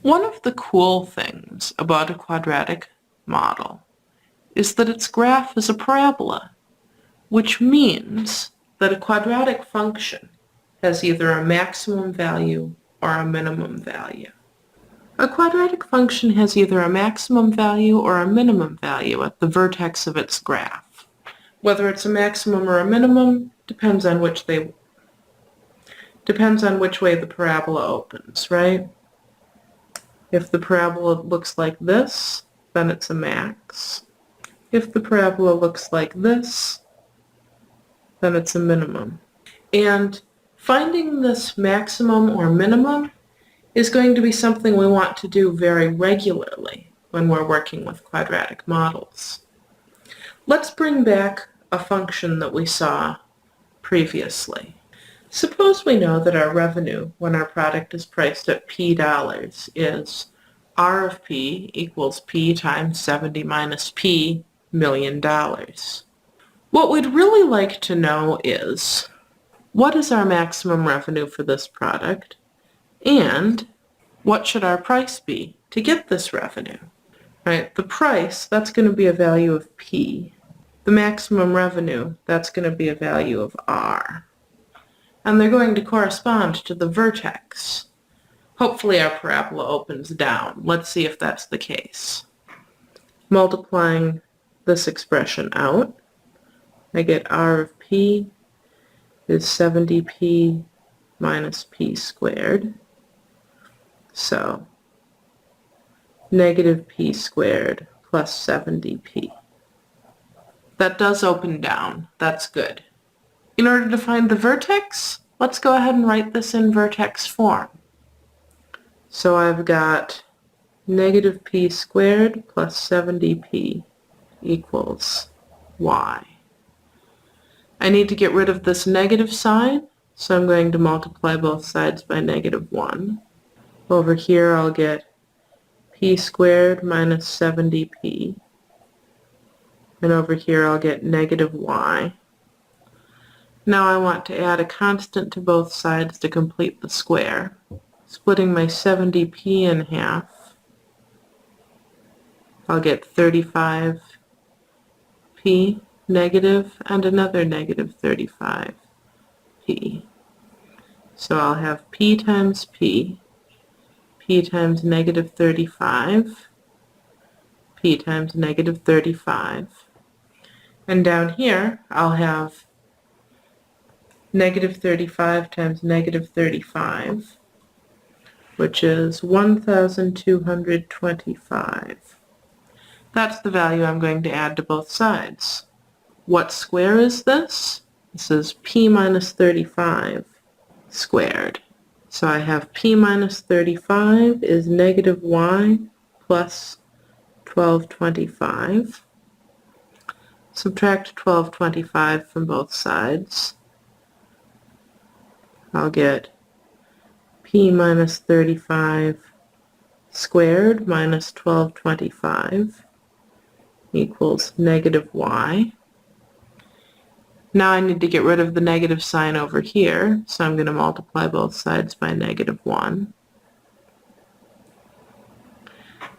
One of the cool things about a quadratic model is that its graph is a parabola, which means that a quadratic function has either a maximum value or a minimum value. A quadratic function has either a maximum value or a minimum value at the vertex of its graph. Whether it's a maximum or a minimum depends on which way the parabola opens, right? If the parabola looks like this, then it's a max. If the parabola looks like this, then it's a minimum. And finding this maximum or minimum is going to be something we want to do very regularly when we're working with quadratic models. Let's bring back a function that we saw previously. Suppose we know that our revenue when our product is priced at $P is R of P equals P times 70 minus P million dollars. What we'd really like to know is, what is our maximum revenue for this product, and what should our price be to get this revenue? Right? The price, that's going to be a value of P. The maximum revenue, that's going to be a value of R. And they're going to correspond to the vertex. Hopefully our parabola opens down. Let's see if that's the case. Multiplying this expression out, I get R of P is 70P minus P squared. So negative P squared plus 70P. That does open down. That's good. In order to find the vertex, let's go ahead and write this in vertex form. So I've got negative P squared plus 70P equals Y. I need to get rid of this negative sign, so I'm going to multiply both sides by negative 1. Over here I'll get P squared minus 70P. And over here I'll get negative Y. Now I want to add a constant to both sides to complete the square. Splitting my 70P in half, I'll get 35P negative and another negative 35P. So I'll have P times P times negative 35, P times negative 35. And down here, I'll have negative 35 times negative 35, which is 1,225. That's the value I'm going to add to both sides. What square is this? This is P minus 35 squared. So I have P minus 35 is negative Y plus 1225. Subtract 1225 from both sides. I'll get P minus 35 squared minus 1225 equals negative Y. Now I need to get rid of the negative sign over here, so I'm going to multiply both sides by negative 1.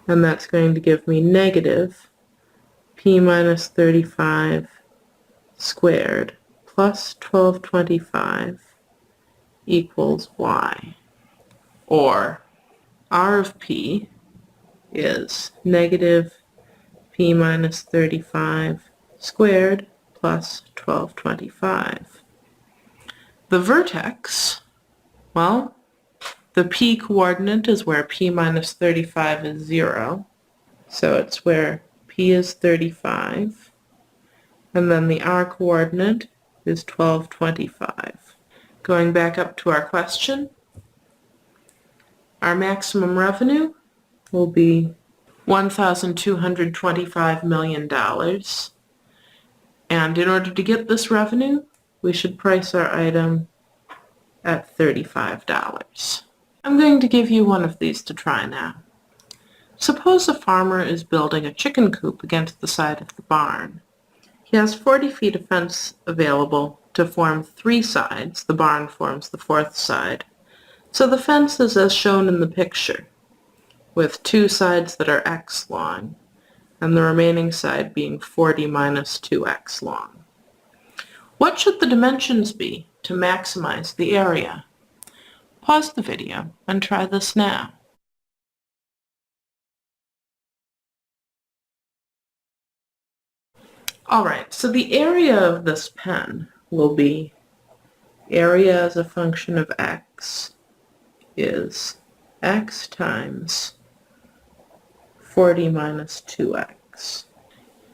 And that's going to give me negative P minus 35 squared plus 1225 equals Y. Or R of P is negative P minus 35 squared plus 1225. The vertex, well, the P coordinate is where P minus 35 is 0. So it's where P is 35. And then the R coordinate is 1225. Going back up to our question, our maximum revenue will be $1,225 million. And in order to get this revenue, we should price our item at $35. I'm going to give you one of these to try now. Suppose a farmer is building a chicken coop against the side of the barn. He has 40 feet of fence available to form 3 sides. The barn forms the 4th side. So the fence is as shown in the picture. with two sides that are x long, and the remaining side being 40 minus 2x long. What should the dimensions be to maximize the area? Pause the video and try this now. Alright, so the area of this pen will be area as a function of x is x times 40 minus 2x.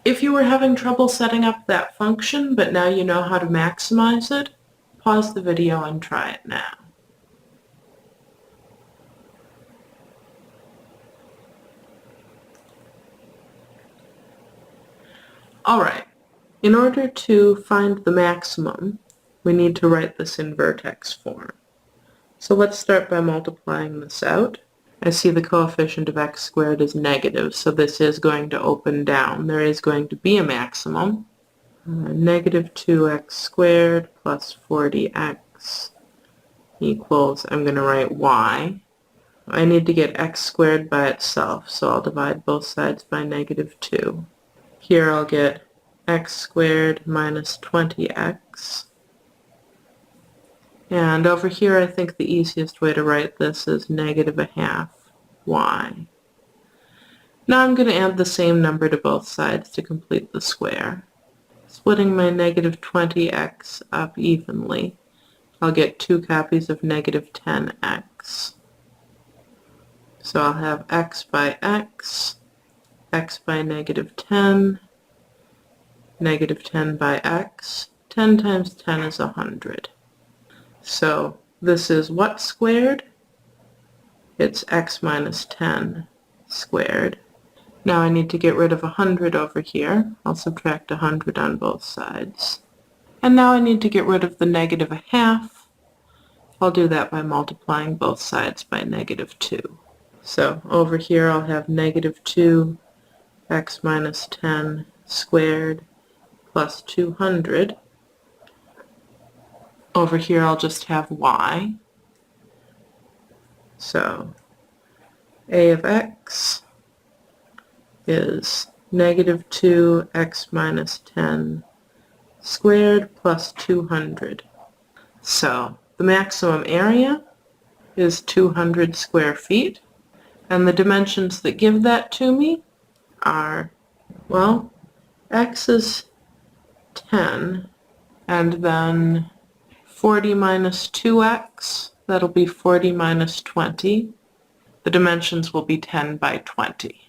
If you were having trouble setting up that function, but now you know how to maximize it, pause the video and try it now. Alright, in order to find the maximum, we need to write this in vertex form. So let's start by multiplying this out. I see the coefficient of x squared is negative, so this is going to open down. There is going to be a maximum. Negative 2x squared plus 40x equals, I'm going to write y. I need to get x squared by itself, so I'll divide both sides by negative 2. Here I'll get x squared minus 20x. And over here I think the easiest way to write this is negative a half y. Now I'm going to add the same number to both sides to complete the square. Splitting my negative 20x up evenly, I'll get 2 copies of negative 10x. So I'll have x by x by negative 10, negative 10 by x. 10 times 10 is 100. So this is what squared? It's x minus 10 squared. Now I need to get rid of 100 over here. I'll subtract 100 on both sides. And now I need to get rid of the negative a half. I'll do that by multiplying both sides by negative 2. So over here I'll have negative 2 x minus 10 squared plus 200. Over here I'll just have y. So a of x is negative 2 x minus 10 squared plus 200. So the maximum area is 200 square feet, and the dimensions that give that to me are, well, x is 10, and then 40 minus 2x, that'll be 40 minus 20. The dimensions will be 10 by 20.